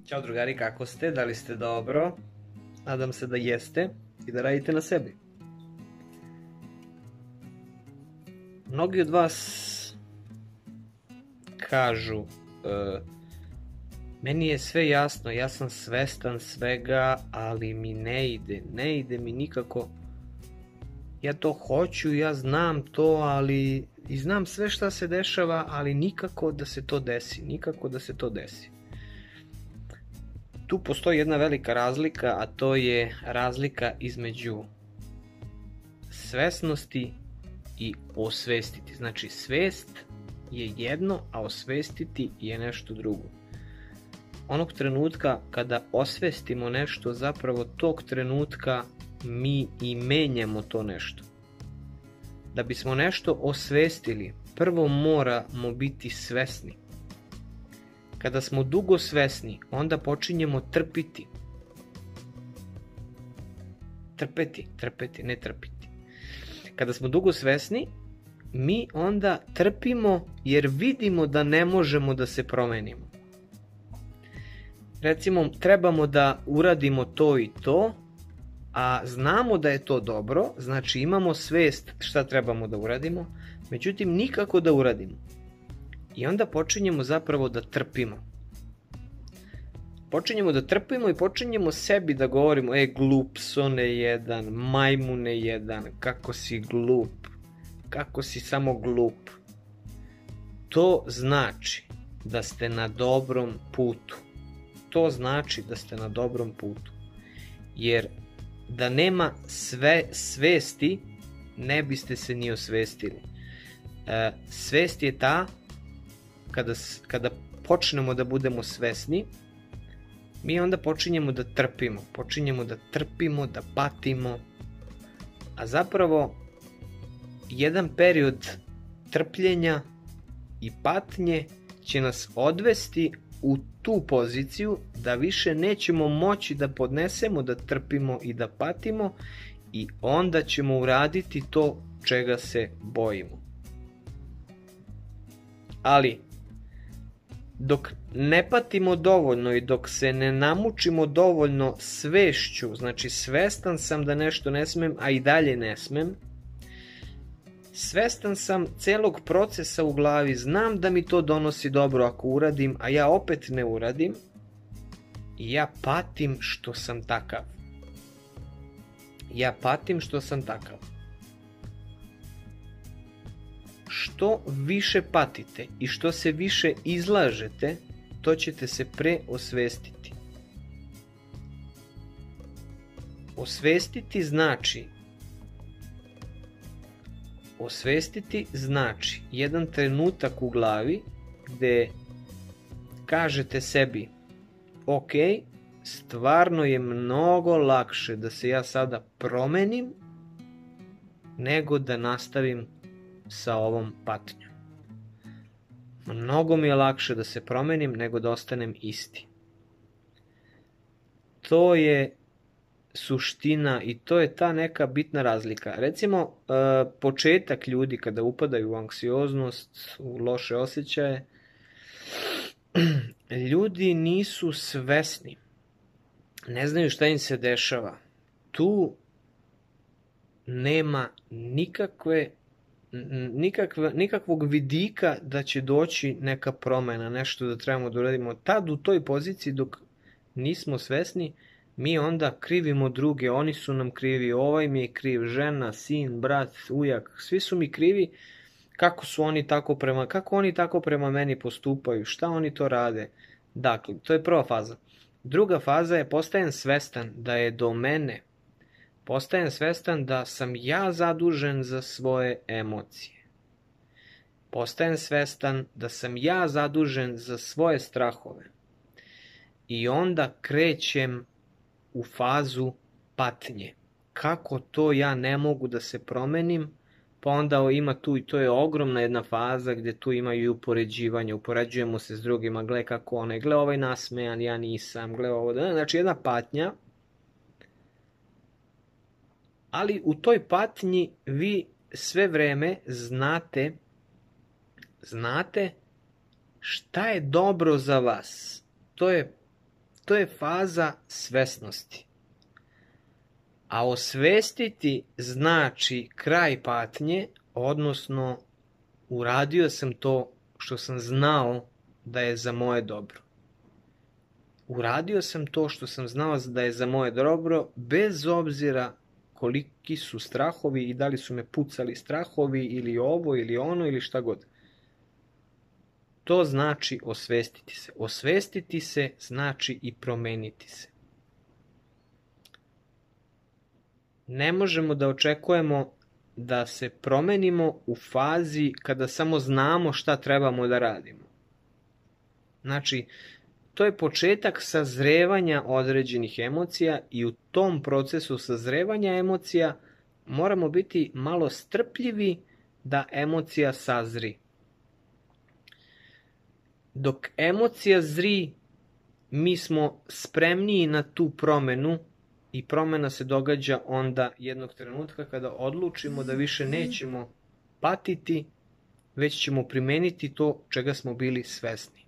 Ćao drugari, kako ste? Da li ste dobro? Nadam se da jeste i da radite na sebi. Mnogi od vas kažu meni je sve jasno, ja sam svestan svega, ali mi ne ide mi nikako. Ja to hoću, ja znam to, ali i znam sve šta se dešava, ali nikako da se to desi. Tu postoji jedna velika razlika, a to je razlika između svesnosti i osvestiti. Znači, svest je jedno, a osvestiti je nešto drugo. Onog trenutka kada osvestimo nešto, zapravo tog trenutka mi i menjamo to nešto. Da bismo nešto osvestili, prvo moramo biti svesni. Kada smo dugo svesni, onda počinjemo trpiti. Trpeti, ne trpiti. Kada smo dugo svesni, mi onda trpimo jer vidimo da ne možemo da se promenimo. Recimo, trebamo da uradimo to i to, a znamo da je to dobro, znači imamo svest šta trebamo da uradimo, međutim nikako da uradimo. I onda počinjemo zapravo da trpimo. Počinjemo da trpimo i počinjemo sebi da govorimo glupsone jedan, majmune jedan, kako si glup, kako si samo glup. To znači da ste na dobrom putu. Jer da nema svesti, ne biste se ni osvestili. Svest je ta, kada počnemo da budemo svesni, mi onda počinjemo da trpimo, da patimo, a zapravo jedan period trpljenja i patnje će nas odvesti u tu poziciju da više nećemo moći da podnesemo, da trpimo i da patimo, i onda ćemo uraditi to čega se bojimo. Ali dok ne patimo dovoljno i dok se ne namučimo dovoljno svešću, znači svestan sam da nešto ne smem, a i dalje ne smem, svestan sam celog procesa u glavi, znam da mi to donosi dobro ako uradim, a ja opet ne uradim, i ja patim što sam takav. Što više patite i što se više izlažete, to ćete se pre osvestiti. Osvestiti znači jedan trenutak u glavi gde kažete sebi, ok, stvarno je mnogo lakše da se ja sada promenim nego da nastavim sa ovom patnjom. Mnogo mi je lakše da se promenim nego da ostanem isti. To je suština i to je ta neka bitna razlika. Recimo, početak ljudi kada upadaju u anksioznost, u loše osjećaje, ljudi nisu svesni. Ne znaju šta im se dešava. Tu nema nikakvog vidika da će doći neka promena, nešto da trebamo da uradimo. Tad u toj poziciji dok nismo svesni, mi onda krivimo druge, oni su nam krivi, ovaj mi je kriv, žena, sin, brat, ujak, svi su mi krivi, kako oni tako prema meni postupaju, šta oni to rade. Dakle, to je prva faza. Druga faza je postajem svestan da je do mene, postajem svestan da sam ja zadužen za svoje emocije. Postajem svestan da sam ja zadužen za svoje strahove. I onda krećem u fazu patnje. Kako to ja ne mogu da se promenim? Pa onda ima tu, i to je ogromna jedna faza gde tu imaju i upoređivanje, upoređujemo se s drugima, gle kako onaj, gle ovaj nasmejan, ja nisam, gle ovo, znači jedna patnja. Ali u toj patnji vi sve vreme znate šta je dobro za vas. To je To je faza svesnosti. A osvestiti znači kraj patnje, odnosno uradio sam to što sam znao da je za moje dobro. Uradio sam to što sam znao da je za moje dobro, bez obzira koliki su strahovi i da li su me pucali strahovi ili ovo ili ono ili šta god. To znači osvestiti se. Osvestiti se znači i promeniti se. Ne možemo da očekujemo da se promenimo u fazi kada samo znamo šta trebamo da radimo. Znači, to je početak sazrevanja određenih emocija i u tom procesu sazrevanja emocija moramo biti malo strpljivi da emocija sazri. Dok emocija zri, mi smo spremniji na tu promenu i promena se događa onda jednog trenutka kada odlučimo da više nećemo patiti, već ćemo primeniti to čega smo bili svesni.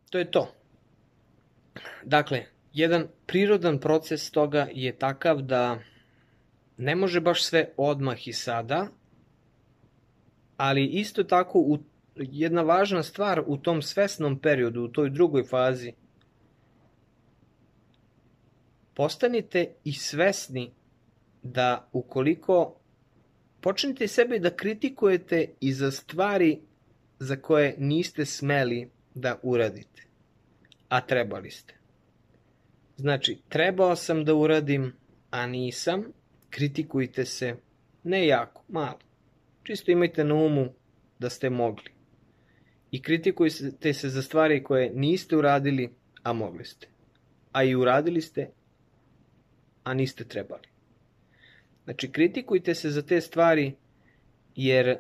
To je to. Dakle, jedan prirodan proces toga je takav da ne može baš sve odmah i sada, ali isto tako jedna važna stvar u tom svesnom periodu, u toj drugoj fazi, postanite i svesni da ukoliko počnete sebe da kritikujete i za stvari za koje niste smeli da uradite, a trebali ste. Znači, trebao sam da uradim, a nisam, kritikujte se, ne jako, malo. Čisto imajte na umu da ste mogli. I kritikujte se za stvari koje niste uradili, a mogli ste. A i uradili ste, a niste trebali. Znači, kritikujte se za te stvari, jer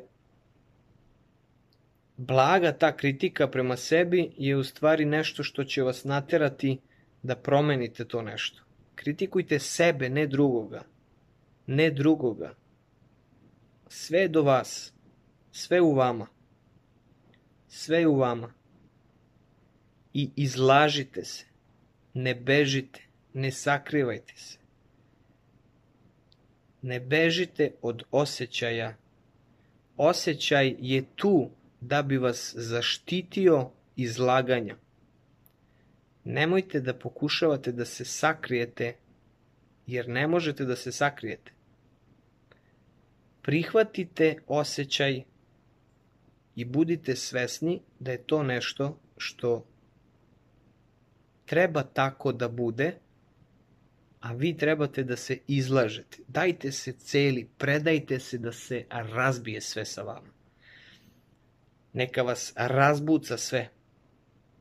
blaga ta kritika prema sebi je u stvari nešto što će vas naterati da promenite to nešto. Kritikujte sebe, ne drugoga. Ne drugoga. Sve je do vas. Sve u vama. Sve je u vama. I izlažite se. Ne bežite. Ne sakrivajte se. Ne bežite od osjećaja. Osjećaj je tu da bi vas zaštitio izlaganja. Nemojte da pokušavate da se sakrijete, jer ne možete da se sakrijete. Prihvatite osjećaj i budite svesni da je to nešto što treba tako da bude, a vi trebate da se izlažete. Dajte se celi, predajte se da se razbije sve sa vama. Neka vas razbuca sve.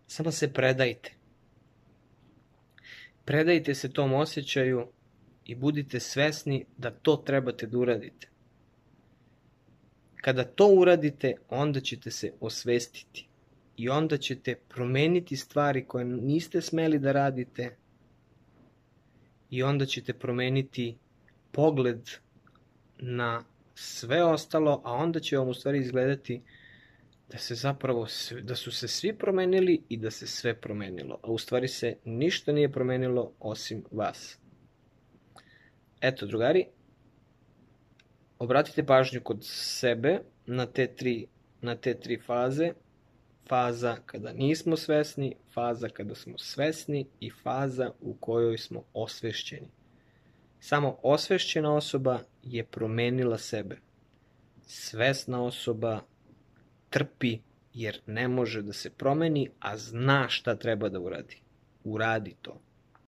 Samo se predajte. Predajte se tom osjećaju i budite svesni da to trebate da uradite. Kada to uradite, onda ćete se osvestiti i onda ćete promeniti stvari koje niste smeli da radite i onda ćete promeniti pogled na sve ostalo, a onda će vam u stvari izgledati da su se svi promenili i da se sve promenilo, a u stvari se ništa nije promenilo osim vas. Eto, drugari, obratite pažnju kod sebe na te tri faze. Faza kada nismo svesni, faza kada smo svesni i faza u kojoj smo osvešćeni. Samo osvešćena osoba je promenila sebe. Svesna osoba trpi jer ne može da se promeni, a zna šta treba da uradi. Uradi to.